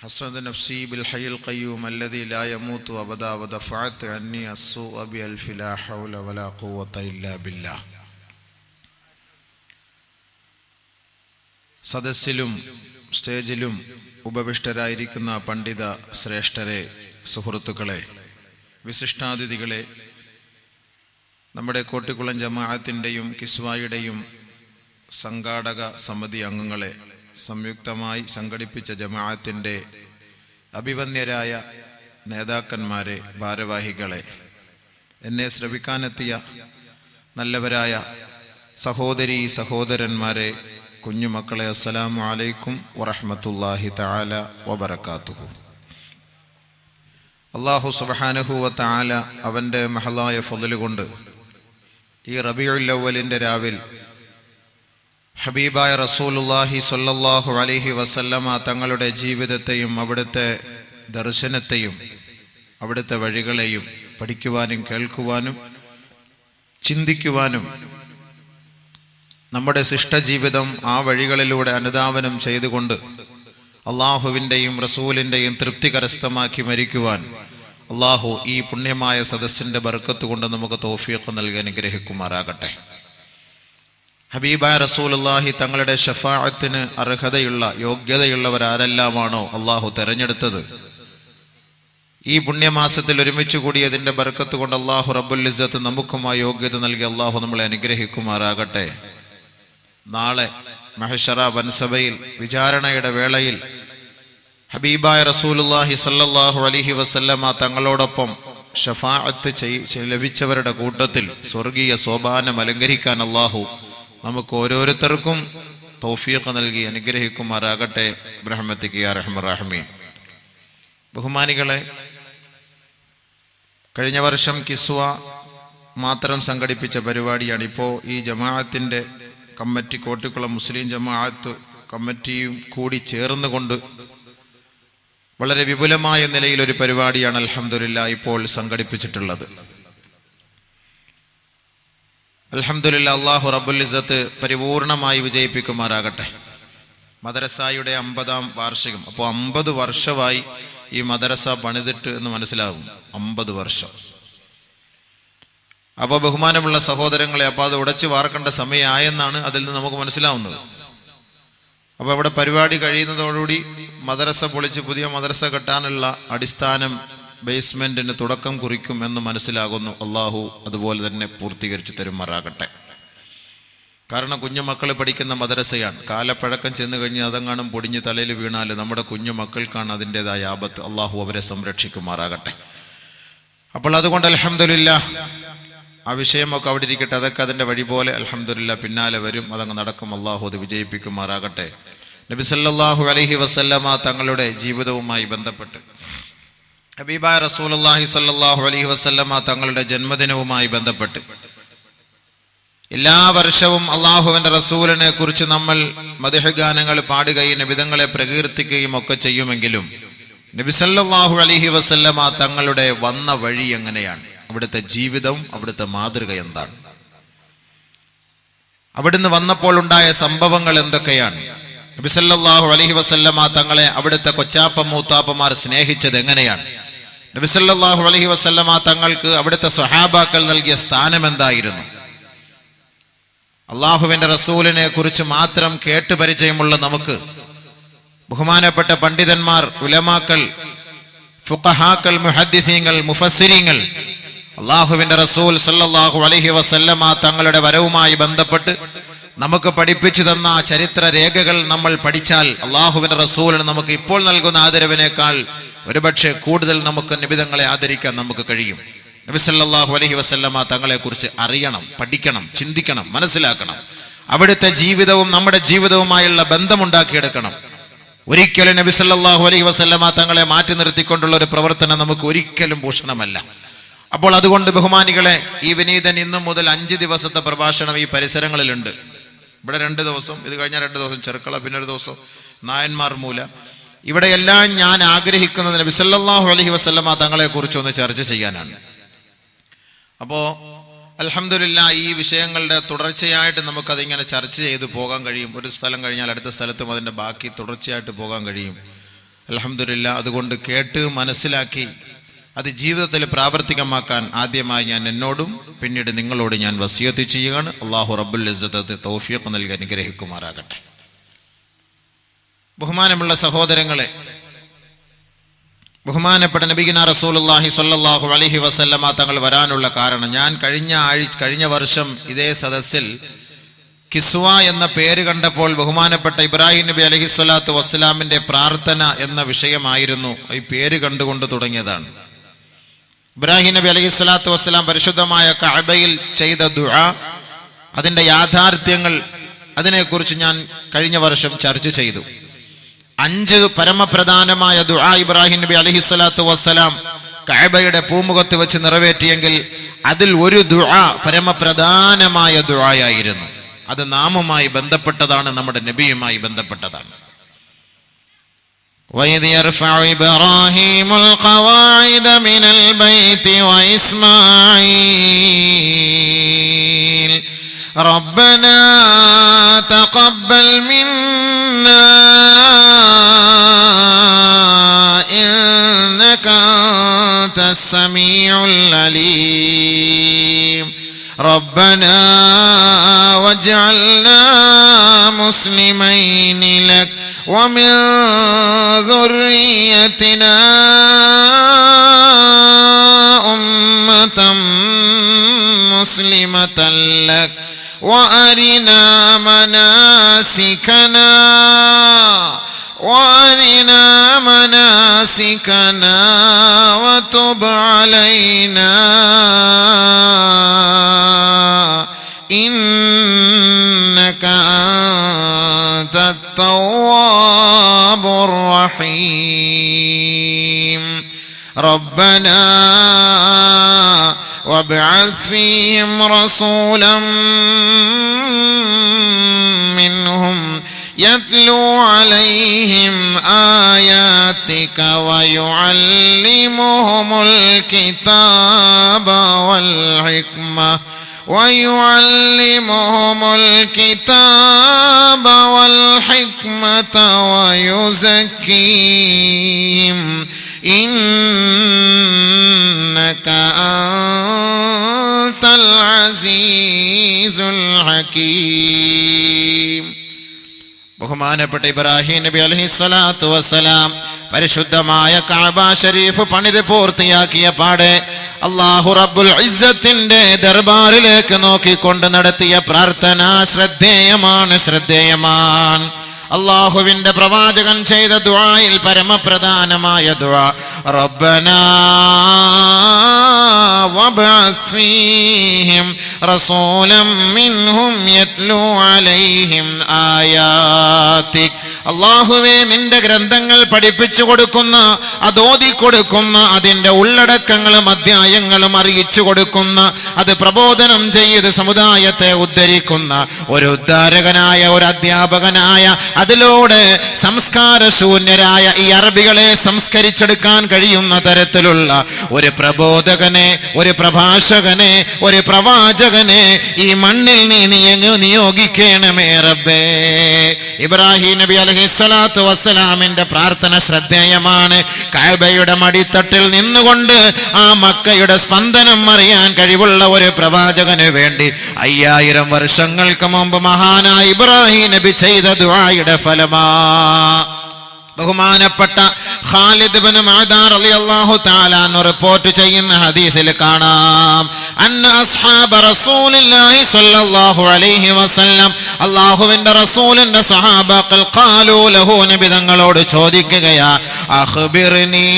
حسنت نفسي بالحي القيوم الذي لا يموت أبدا ودفعت عني السوء بألف لا حول ولا قوة إلا بالله. സദസ്സിലും സ്റ്റേജിലും ഉപവിഷ്ടരായിരിക്കുന്ന പണ്ഡിത ശ്രേഷ്ഠരെ, സുഹൃത്തുക്കളെ, വിശിഷ്ടാതിഥികളെ, നമ്മുടെ കോട്ടിക്കുളം ജമാഅത്തിൻ്റെയും കിസ്വായുടെയും സംഘാടക സമിതി അംഗങ്ങളെ, സംയുക്തമായി സംഘടിപ്പിച്ച ജമാഅത്തിൻ്റെ അഭിവന്യരായ നേതാക്കന്മാരെ, ഭാരവാഹികളെ, എന്നെ ശ്രവിക്കാനെത്തിയ നല്ലവരായ സഹോദരീ സഹോദരന്മാരെ, കുഞ്ഞുമക്കളെ, അസ്സലാമു അലൈക്കും വറഹ്മത്തുള്ളാഹി തആല വബറകാതുഹു. അല്ലാഹു സുബ്ഹാനഹു വ തആല അവൻ്റെ മഹലായ ഫള് കൊണ്ട് ഈ റബീഉൽ അവ്വലിൻ്റെ രാവിൽ ഹബീബായ റസൂലുള്ളാഹി സ്വല്ലല്ലാഹു അലൈഹി വസല്ലമ തങ്ങളുടെ ജീവിതത്തെയും അവിടുത്തെ ദർശനത്തെയും അവിടുത്തെ വഴികളെയും പഠിക്കുവാനും കേൾക്കുവാനും ചിന്തിക്കുവാനും നമ്മുടെ ശിഷ്ടജീവിതം ആ വഴികളിലൂടെ അനുധാവനം ചെയ്തുകൊണ്ട് അള്ളാഹുവിൻ്റെയും റസൂലിൻ്റെയും തൃപ്തി കരസ്ഥമാക്കി മരിക്കുവാൻ അള്ളാഹു ഈ പുണ്യമായ സദസ്സിൻ്റെ ബർക്കത്ത് കൊണ്ട് നമുക്ക് തൗഫീഖ് നൽകി അനുഗ്രഹിക്കുമാറാകട്ടെ. ഹബീബായ റസൂലുള്ളാഹി തങ്ങളുടെ ശഫാഅത്തിന് അർഹതയുള്ള യോഗ്യതയുള്ളവരാരെല്ലാമാണോ അള്ളാഹു തെരഞ്ഞെടുത്തത്, ഈ പുണ്യമാസത്തിൽ ഒരുമിച്ച് കൂടിയതിൻ്റെ ബർക്കത്ത് കൊണ്ട് അള്ളാഹു റബ്ബുൽ ഇസ്സത്ത് നമുക്കും ആ യോഗ്യത നൽകി അള്ളാഹു നമ്മളെ അനുഗ്രഹിക്കുമാറാകട്ടെ. നാളെ മഹ്ശറ വൻസഭയിൽ വിചാരണയുടെ വേളയിൽ ഹബീബായ റസൂലുള്ളാഹി സ്വല്ലല്ലാഹു അലൈഹി വസല്ലമ തങ്ങളോടൊപ്പം ശഫാഅത്ത് ലഭിച്ചവരുടെ കൂട്ടത്തിൽ സ്വർഗീയ സോപാനം അലങ്കരിക്കാൻ അള്ളാഹു നമുക്ക് ഓരോരുത്തർക്കും തൗഫീഖ് നൽകി അനുഗ്രഹിക്കുമാറാകട്ടെ. ബിറഹ്മതിക യാ അർഹമർ റഹീമീൻ. ബഹുമാനികളെ, കഴിഞ്ഞ വർഷം കിസ്വ മാത്രം സംഘടിപ്പിച്ച പരിപാടിയാണ്. ഇപ്പോൾ ഈ ജമാഅത്തിൻ്റെ കമ്മിറ്റി, കോട്ടിക്കുളം മുസ്ലിം ജമാഅത്ത് കമ്മിറ്റിയും കൂടി ചേർന്നുകൊണ്ട് വളരെ വിപുലമായ നിലയിലൊരു പരിപാടിയാണ് അൽഹംദുലില്ലാഹ് ഇപ്പോൾ സംഘടിപ്പിച്ചിട്ടുള്ളത്. അൽഹംദുലില്ലാഹ്, അല്ലാഹു റബ്ബുൽ ഇസ്സത്ത് പരിപൂർണമായി വിജയിപ്പിക്കുമാറാകട്ടെ. മദ്രസയുടെ 50-ാം വാർഷികം. അപ്പോൾ 50 വർഷമായി ഈ മദ്രസ പണിതിട്ട് എന്ന് മനസ്സിലാകും. 50 വർഷം. അപ്പോൾ ബഹുമാനമുള്ള സഹോദരങ്ങളെ, അപ്പോൾ അത് ഉടച്ചു വാർക്കേണ്ട സമയമായെന്നാണ് അതിൽ നിന്ന് നമുക്ക് മനസ്സിലാവുന്നത്. അപ്പോൾ ഇവിടെ പരിപാടി കഴിയുന്നതോടുകൂടി മദ്രസ പൊളിച്ച് പുതിയ മദ്രസ കെട്ടാനുള്ള അടിസ്ഥാനം, ബേസ്മെന്റിന് തുടക്കം കുറിക്കും എന്ന് മനസ്സിലാകുന്നു. അള്ളാഹു അതുപോലെ തന്നെ പൂർത്തീകരിച്ച് തരുമാറാകട്ടെ. കാരണം കുഞ്ഞുമക്കൾ പഠിക്കുന്ന മദ്രസയാണ്. കാലപ്പഴക്കം ചെന്ന് കഴിഞ്ഞ് അതെങ്ങാനും പൊടിഞ്ഞ് തലയിൽ വീണാൽ നമ്മുടെ കുഞ്ഞുമക്കൾക്കാണ് അതിൻ്റെതായ ആപത്ത്. അള്ളാഹു അവരെ സംരക്ഷിക്കുമാറാകട്ടെ. അപ്പോൾ അതുകൊണ്ട് അൽഹംദുലില്ലാഹ്, ആ വിഷയമൊക്കെ അവിടെ ഇരിക്കട്ടെ. അതൊക്കെ അതിൻ്റെ വഴി പോലെ അൽഹംദുലില്ലാഹ് പിന്നാലെ വരും, അതങ്ങ് നടക്കും. അള്ളാഹു അത് വിജയിപ്പിക്കുമാറാകട്ടെ. നബി സല്ലല്ലാഹു അലൈഹി വസല്ലമ തങ്ങളുടെ ജീവിതവുമായി ബന്ധപ്പെട്ട്, ഹബീബായ റസൂലുള്ളാഹി സല്ലല്ലാഹു അലൈഹി വസല്ലമ തങ്ങളുടെ ജന്മദിനവുമായി ബന്ധപ്പെട്ട് എല്ലാ വർഷവും അള്ളാഹുവിൻ്റെ റസൂലിനെ കുറിച്ച് നമ്മൾ മദ്ഹ് ഗാനങ്ങൾ പാടുകയും നബിതങ്ങളെ പ്രകീർത്തിക്കുകയും ഒക്കെ ചെയ്യുമെങ്കിലും നബി സല്ലല്ലാഹു അലൈഹി വസല്ലമ തങ്ങളുടെ വന്ന വഴി എങ്ങനെയാണ്, അവിടുത്തെ ജീവിതം, അവിടുത്തെ മാതൃക എന്താണ്, അവിടുന്ന് വന്നപ്പോൾ ഉണ്ടായ സംഭവങ്ങൾ എന്തൊക്കെയാണ്, നബി സല്ലല്ലാഹു അലൈഹി വസല്ലമ തങ്ങളെ അവിടുത്തെ കൊച്ചാപ്പ മൂത്താപ്പമാർ സ്നേഹിച്ചത് എങ്ങനെയാണ്, നബി സല്ലല്ലാഹു അലൈഹി വസല്ലമ തങ്ങൾക്ക് അവിടുത്തെ സ്വഹാബാക്കൾ നൽകിയ സ്ഥാനം എന്തായിരുന്നു, അള്ളാഹുവിൻ്റെ റസൂലിനെ കുറിച്ച് മാത്രം കേട്ട് പരിചയമുള്ള നമുക്ക് ബഹുമാനപ്പെട്ട പണ്ഡിതന്മാർ, ഉലമാക്കൾ, ഫുഖഹാക്കൾ, മുഹദ്ദിസീങ്ങൾ, മുഫസ്സിരീങ്ങൾ അള്ളാഹുവിൻ്റെ റസൂൽ സല്ലല്ലാഹു അലൈഹി വസല്ലമ തങ്ങളുടെ വരവുമായി ബന്ധപ്പെട്ട് നമുക്ക് പഠിപ്പിച്ചു തന്ന ചരിത്ര രേഖകൾ നമ്മൾ പഠിച്ചാൽ അള്ളാഹുവിൻ്റെ റസൂലിന് നമുക്ക് ഇപ്പോൾ നൽകുന്ന ആദരവിനേക്കാൾ ഒരുപക്ഷെ കൂടുതൽ നമുക്ക് നിബിതങ്ങളെ ആദരിക്കാൻ നമുക്ക് കഴിയും. നബി സല്ലല്ലാഹു അലൈഹി വസല്ലമ തങ്ങളെക്കുറിച്ച് അറിയണം, പഠിക്കണം, ചിന്തിക്കണം, മനസ്സിലാക്കണം. അവിടുത്തെ ജീവിതവും നമ്മുടെ ജീവിതവുമായുള്ള ബന്ധമുണ്ടാക്കിയെടുക്കണം. ഒരിക്കലും നബി സല്ലല്ലാഹു അലൈഹി വസല്ലമ തങ്ങളെ മാറ്റി നിർത്തിക്കൊണ്ടുള്ള ഒരു പ്രവർത്തനം നമുക്ക് ഒരിക്കലും ഭൂഷണമല്ല. അപ്പോൾ അതുകൊണ്ട് ബഹുമാനികളെ, ഈ വിനീതൻ ഇന്നു മുതൽ 5 ദിവസത്തെ പ്രഭാഷണം ഈ പരിസരങ്ങളിലുണ്ട്. ഇവിടെ 2 ദിവസം, ഇത് കഴിഞ്ഞാൽ 2 ദിവസം ചെറുക്കള, പിന്നെ ഒരു ദിവസം നായന്മാർ മൂല. ഇവിടെയെല്ലാം ഞാൻ ആഗ്രഹിക്കുന്നത് നബി സല്ലല്ലാഹു അലൈഹി വസല്ലമ തങ്ങളെക്കുറിച്ചൊന്ന് ചർച്ച ചെയ്യാനാണ്. അപ്പോൾ അൽഹംദുലില്ലാഹ്, ഈ വിഷയങ്ങളുടെ തുടർച്ചയായിട്ട് നമുക്കതിങ്ങനെ ചർച്ച ചെയ്ത് പോകാൻ കഴിയും. ഒരു സ്ഥലം കഴിഞ്ഞാൽ അടുത്ത സ്ഥലത്തും അതിൻ്റെ ബാക്കി തുടർച്ചയായിട്ട് പോകാൻ കഴിയും. അൽഹംദുലില്ലാ, അതുകൊണ്ട് കേട്ട് മനസ്സിലാക്കി അത് ജീവിതത്തിൽ പ്രാവർത്തികമാക്കാൻ ആദ്യമായി ഞാൻ എന്നോടും പിന്നീട് നിങ്ങളോട് ഞാൻ വസിയത്ത് ചെയ്യുകയാണ്. അല്ലാഹു റബ്ബുൽ ഇസ്സത്ത് തൗഫീഖ് നൽകി അനുഗ്രഹിക്കുമാറാകട്ടെ. ബഹുമാനമുള്ള സഹോദരങ്ങളെ, ബഹുമാനപ്പെട്ട നബിഗിന റസൂലുള്ളാഹി സ്വല്ലല്ലാഹു അലൈഹി വസല്ലമ തങ്ങൾ വരാനുള്ള കാരണം, ഞാൻ കഴിഞ്ഞ വർഷം ഇതേ സദസ്സിൽ കിസ്വ എന്ന പേര് കണ്ടപ്പോൾ ബഹുമാനപ്പെട്ട ഇബ്രാഹിം നബി അലൈഹിസ്സലാത്തു വസ്സലാമിൻ്റെ പ്രാർത്ഥന എന്ന വിഷയമായിരുന്നു ഈ പേര് കണ്ടുകൊണ്ട് തുടങ്ങിയതാണ്. ഇബ്രാഹിം നബി അലൈഹിസ്സലാത്തു വസ്സലാം പരിശുദ്ധമായ കഅബയിൽ ചെയ്ത ദുആ, അതിൻ്റെ യാഥാർത്ഥ്യങ്ങൾ, അതിനെക്കുറിച്ച് ഞാൻ കഴിഞ്ഞ വർഷം ചർച്ച ചെയ്തു. 5 പരമപ്രധാനമായ ദുആ ഇബ്രാഹിം നബി അലൈഹിസ്സലാത്തു വസ്സലാം കഅബയുടെ പൂമുഖത്ത് വെച്ച് നിറവേറ്റിയെങ്കിൽ അതിൽ ഒരു ദുആ പരമപ്രധാനമായ ദുആയായിരുന്നു. അത് നാമുമായി ബന്ധപ്പെട്ടതാണ്, നമ്മുടെ നബിയുമായി ബന്ധപ്പെട്ടതാണ്. وَإِذْ يَرْفَعُ إِبْرَاهِيمُ الْقَوَاعِدَ مِنَ الْبَيْتِ وَإِسْمَاعِيلُ رَبَّنَا تَقَبَّلْ مِنَّا إِنَّكَ أَنْتَ السَّمِيعُ الْعَلِيمُ رَبَّنَا وَاجْعَلْنَا مُسْلِمَيْنِ لَكَ وَمِنْ ذُرِّيَّتِنَا أُمَّةً مُسْلِمَةً لَكَ وَأَرِنَا مَنَاسِكَنَا وَتُبْ عَلَيْنَا إِنَّكَ أَنْتَ التَّوَّابُ الرَّحِيمُ رَبَّنَا وَابْعَثْ فِيهِمْ رَسُولًا مِّنْهُمْ يَتْلُو عَلَيْهِمْ آيَاتِكَ وَيُعَلِّمُهُمُ الْكِتَابَ وَالْحِكْمَةَ وَيُزَكِّيهِمْ إِنَّكَ أَنْتَ الْعَزِيزُ الْحَكِيمُ. ബഹുമാനപ്പെട്ട ഇബ്രാഹിം നബി അലൈഹിസ്സലാത്തു വസ്സലാം പരിശുദ്ധമായ കഅബ ഷരീഫ് പണിത് പൂർത്തിയാക്കിയ പാടെ അല്ലാഹു റബ്ബുൽ ഇസ്സത്തിന്റെ ദർബാറിലേക്ക് നോക്കിക്കൊണ്ട് നടത്തിയ പ്രാർത്ഥന ശ്രദ്ധേയമാണ്. അല്ലാഹുവിന്റെ പ്രവാചകൻ ചെയ്ത ദുആയിൽ പരമപ്രധാനമായ ദുആ, റബ്ബനാ വബ്അസ് ഫീഹിം റസൂലൻ മിൻഹും യത്ലൂ അലൈഹിം ആയാതിക്. അല്ലാഹുവേ, നിന്റെ ഗ്രന്ഥങ്ങൾ പഠിപ്പിച്ചു കൊടുക്കുന്ന, അതോതി കൊടുക്കുന്ന, അതിൻ്റെ ഉള്ളടക്കങ്ങളും അധ്യായങ്ങളും അറിയിച്ചു കൊടുക്കുന്ന, അത് പ്രബോധനം ചെയ്ത് സമുദായത്തെ ഉദ്ധരിക്കുന്ന ഒരു ഉദ്ധാരകനായ, ഒരു അധ്യാപകനായ, അതിലൂടെ സംസ്കാരശൂന്യരായ ഈ അറബികളെ സംസ്കരിച്ചെടുക്കാൻ കഴിയുന്ന തരത്തിലുള്ള ഒരു പ്രബോധകനെ, ഒരു പ്രഭാഷകനെ, ഒരു പ്രവാചകനെ ഈ മണ്ണിൽ നീ നിയോഗിക്കണമേ റബ്ബേ. ഇബ്രാഹിം നബി അലൈഹിസ്സലാത്തു വസ്സലാമിന്റെ പ്രാർത്ഥന ശ്രദ്ധേയമാണ്. കഅബയുടെ മടിത്തട്ടിൽ നിന്നുകൊണ്ട് ആ മക്കയുടെ സ്പന്ദനം അറിയാൻ കഴിവുള്ള ഒരു പ്രവാചകന് വേണ്ടി 5000 വർഷങ്ങൾക്ക് മുമ്പ് മഹാനായ ഇബ്രാഹിം നബി ചെയ്ത ദുആയുടെ ഫലമാ. ബഹുമാനപ്പെട്ട ഖാലിദ് ഇബ്നു മഅദാൻ റളിയല്ലാഹു തആല അൻഹു റിപ്പോർട്ട് ചെയ്യുന്ന ഹദീസിൽ കാണാം, അന്ന അസ്ഹാബ റസൂലുള്ളാഹി സ്വല്ലല്ലാഹു അലൈഹി വസല്ലം, അല്ലാഹുവിന്റെ റസൂലിന്റെ സഹാബാക്കൾ ഖാലൂ ലഹു, നബി തങ്ങളോട് ചോദിക്കുകയാ, അഖ്ബിർനീ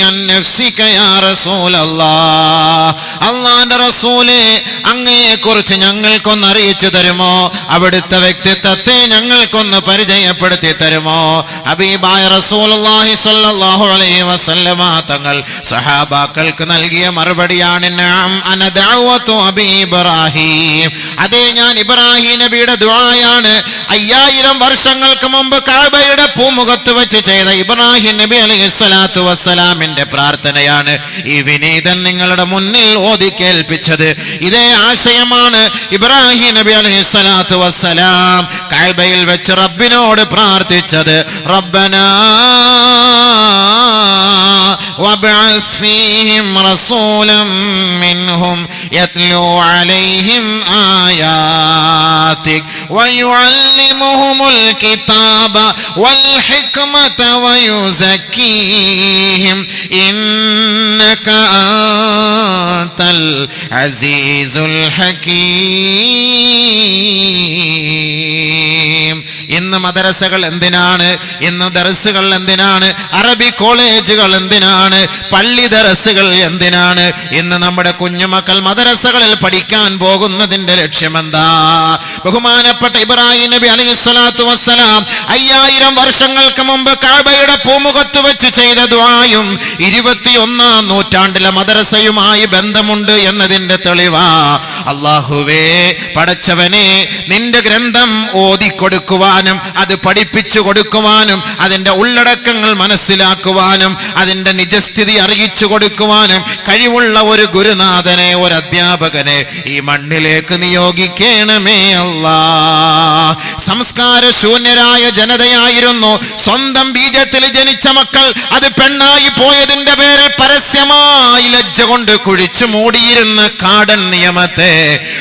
അൻ നഫ്സിക യാ റസൂലല്ലാഹ്, അല്ലാഹുവിന്റെ റസൂലേ, അങ്ങയെക്കുറിച്ച് ഞങ്ങൾക്കൊന്ന് അറിയിച്ചു തരുമോ? അവിടുത്തെ വ്യക്തിത്വത്തെ ഞങ്ങൾക്കൊന്ന് പരിചയപ്പെടുത്തി തരുമോ? ഹബീബായ റസൂലുള്ളാഹി സ്വല്ലല്ലാഹു അലൈഹി വസല്ലമ തങ്ങൾ സഹാബാക്കൾക്ക് നൽകിയ മറുപടിയാണ്, നഅം അന ദഅവതു അബീ ഇബ്രാഹിം, അതേ, ഞാൻ ഇബ്രാഹിം നബിയുടെ ദുആയാണ്. 5000 വർഷങ്ങൾക്ക് മുമ്പ് കഅബയുടെ പൂമുഖത്ത് വെച്ച് ചെയ്ത ഇബ്രാഹിം നബി അലൈഹിസ്സലാത്തു വസ്സലാമിന്റെ പ്രാർത്ഥനയാണ് ഈ വിനീതൻ നിങ്ങളുടെ മുന്നിൽ ഓതി കേൾപ്പിച്ചത്. ഇതേ ആശയമാണ് ഇബ്രാഹിം നബി അലൈഹിസ്സലാത്തു വസ്സലാം കഅബയിൽ വെച്ച് റബ്ബിനോട് പ്രാർത്ഥിച്ചത്. റബ്ബനാ وابعث فيهم رسولا منهم يتلو عليهم آياتك ويعلمهم الكتاب والحكمة ويزكيهم إنك أنت العزيز الحكيم. ഇന്ന് മദ്രസകൾ എന്തിനാണ്? ഇന്ന് ദർസുകൾ എന്തിനാണ്? അറബി കോളേജുകൾ എന്തിനാണ്? പള്ളി ദർസുകൾ എന്തിനാണ്? ഇന്ന് നമ്മുടെ കുഞ്ഞുമക്കൾ മദ്രസകളിൽ പഠിക്കാൻ പോകുന്നതിന്റെ ലക്ഷ്യമെന്താ? ബഹുമാനപ്പെട്ട ഇബ്രാഹിം നബി അലൈഹിസ്സലാത്തു വസ്സലാം 5000 വർഷങ്ങൾക്ക് മുമ്പ് കഅബയുടെ പൂമുഖത്ത് വെച്ച് ചെയ്ത ദുആയും 21-ാം നൂറ്റാണ്ടിലെ മദ്രസയുമായി ബന്ധമുണ്ട് എന്നതിന്റെ തെളിവാ. അല്ലാഹുവേ, പടച്ചവനെ, നിന്റെ ഗ്രന്ഥം ഓതിക്കൊടുക്കുവാനും അത് പഠിപ്പിച്ചു കൊടുക്കുവാനും അതിന്റെ ഉള്ളടക്കങ്ങൾ മനസ്സിലാക്കുവാനും അതിന്റെ നിജസ്ഥിതി അറിയിച്ചു കൊടുക്കുവാനും കഴിവുള്ള ഒരു ഗുരുനാഥനെ, ഒരു അധ്യാപകനെ ഈ മണ്ണിലേക്ക് നിയോഗിക്കണമേ അല്ലാ. സംസ്കാര ശൂന്യരായ ജനതയായിരുന്നു. സ്വന്തം ബീജത്തിൽ ജനിച്ച മക്കൾ അത് പെണ്ണായി പോയതിന്റെ പേരിൽ പരസ്യമായി ലജ്ജ കൊണ്ട് കുഴിച്ചു മൂടിയിരുന്ന കാടൻ നിയമത്തെ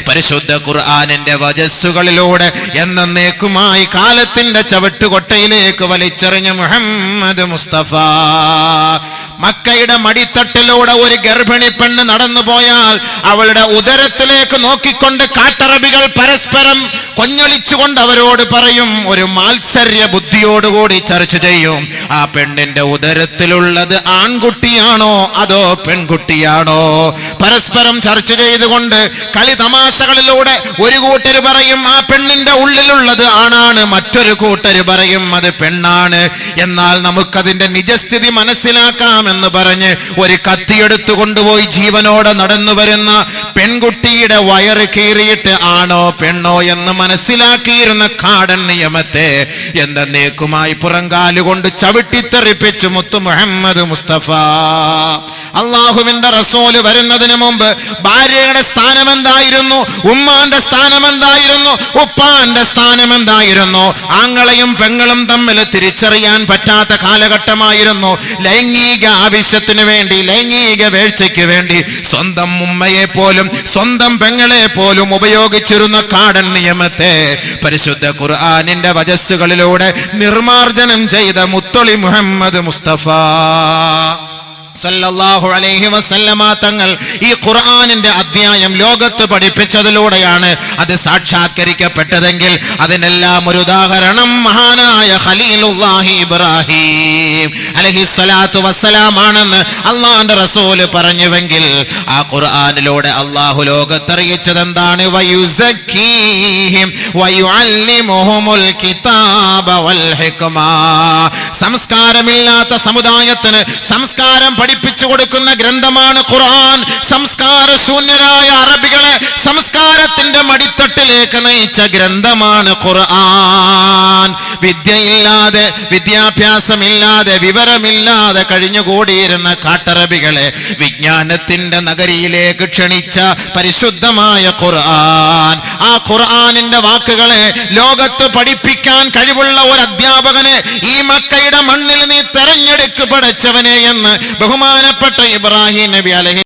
പരിശുദ്ധ ഖുർആനിന്റെ വജസ്സുകളിലൂടെ എന്നേക്കുമായി കാലത്തിന്റെ ചവിട്ടുകൊട്ടയിലേക്ക് വലിച്ചെറിഞ്ഞ മുഹമ്മദ് മുസ്തഫ. മക്കയുടെ മടിത്തട്ടിലൂടെ ഒരു ഗർഭിണി പെണ്ണ് നടന്നു പോയാൽ അവളുടെ ഉദരത്തിലേക്ക് നോക്കിക്കൊണ്ട് കാട്ടറബികൾ പരസ്പരം കൊഞ്ഞൊലിച്ചുകൊണ്ട് അവരോട് പറയും, ഒരു മാത്സര്യ ബുദ്ധിയോടുകൂടി ചർച്ച ചെയ്യും, ആ പെണ്ണിന്റെ ഉദരത്തിലുള്ളത് ആൺകുട്ടിയാണോ അതോ പെൺകുട്ടിയാണോ? പരസ്പരം ചർച്ച ചെയ്തുകൊണ്ട് കളി തമാശകളിലൂടെ ഒരു കൂട്ടർ പറയും ആ പെണ്ണിന്റെ ഉള്ളിലുള്ളത് ആണാണ്, മറ്റൊരു കൂട്ടർ പറയും അത് പെണ്ണാണ്. എന്നാൽ നമുക്കതിന്റെ നിജസ്ഥിതി മനസ്സിലാക്കാമെന്ന് പറഞ്ഞ് ഒരു കത്തിയെടുത്തു കൊണ്ടുപോയി ജീവനോടെ നടന്നു വരുന്ന പെൺകുട്ടിയുടെ വയറ് കീറിയിട്ട് ആണോ പെണ്ണോ എന്ന് മനസ്സിലാക്കിയിരുന്ന കാടൻ നിയമത്തെ എന്നേക്കുമായി പുറങ്കാലുകൊണ്ട് ചവിട്ടിത്തെറിപ്പിച്ചു മുത്തു മുഹമ്മദ് മുസ്തഫ. അള്ളാഹുവിന്റെ റസൂല് വരുന്നതിന് മുമ്പ് ഭാര്യയുടെ സ്ഥാനം എന്തായിരുന്നു? ഉമ്മാന്റെ സ്ഥാനം എന്തായിരുന്നു? ഉപ്പാന്റെ സ്ഥാനം എന്തായിരുന്നു? ആങ്ങളെയും പെങ്ങളും തമ്മിൽ തിരിച്ചറിയാൻ പറ്റാത്ത കാലഘട്ടമായിരുന്നു. ലൈംഗിക ആവശ്യത്തിന് വേണ്ടി, ലൈംഗിക വീഴ്ചയ്ക്ക് വേണ്ടി സ്വന്തം ഉമ്മയെ പോലും സ്വന്തം പെങ്ങളെ പോലും ഉപയോഗിച്ചിരുന്ന കാടൻ നിയമത്തെ പരിശുദ്ധ ഖുർആനിന്റെ വജസ്സുകളിലൂടെ നിർമാർജനം ചെയ്ത മുത്തൊളി മുഹമ്മദ് മുസ്തഫ സല്ലല്ലാഹു അലൈഹി വസല്ലമ തങ്ങൾ ഈ ഖുർആനിന്റെ അധ്യായം ലോകത്ത് പഠിപ്പിച്ചതിലൂടെയാണ് അത് സാക്ഷാത്കരിക്കപ്പെട്ടതെങ്കിൽ അതിനെല്ലാം ഒരു ഉദാഹരണം മഹാനായ ഖലീലുല്ലാഹി ഇബ്രാഹിം അലൈഹിസ്സലാത്തു വസ്സലാം ആണെന്ന് അല്ലാഹുവിന്റെ റസൂല് പറഞ്ഞുവെങ്കിൽ ആ ഖുർആനിലൂടെ അല്ലാഹു ലോകത്തറിയിച്ചത് എന്താണ്? വയുസക്കീഹിം വയുഅല്ലിമുഹുൽ കിതാബ വൽ ഹിക്മ. സംസ്കാരമില്ലാത്ത സമുദായത്തിന് സംസ്കാരം പഠിപ്പിച്ചു കൊടുക്കുന്ന ഗ്രന്ഥമാണ് ഖുർആൻ. സംസ്കാര ശൂന്യരായ അറബികളെ സംസ്കാരത്തിന്റെ മടിത്തട്ടിലേക്ക് നയിച്ച ഗ്രന്ഥമാണ് ഖുർആൻ. വിദ്യയില്ലാതെ, വിദ്യാഭ്യാസമില്ലാതെ, വിവരമില്ലാതെ കഴിഞ്ഞുകൂടിയിരുന്ന കാട്ടറബികളെ വിജ്ഞാനത്തിന്റെ നഗരിയിലേക്ക് ക്ഷണിച്ച പരിശുദ്ധമായ ഖുർആൻ. ആ ഖുർആനിന്റെ വാക്കുകളെ ലോകത്ത് പഠിപ്പിക്കാൻ കഴിവുള്ള ഒരു അധ്യാപകനെ ഈ മക്കയുടെ മണ്ണിൽ നീ തെരഞ്ഞെടുക്ക് പടച്ചവനെ എന്ന് ബഹുമാനപ്പെട്ട ഇബ്രാഹിം നബി അലൈഹി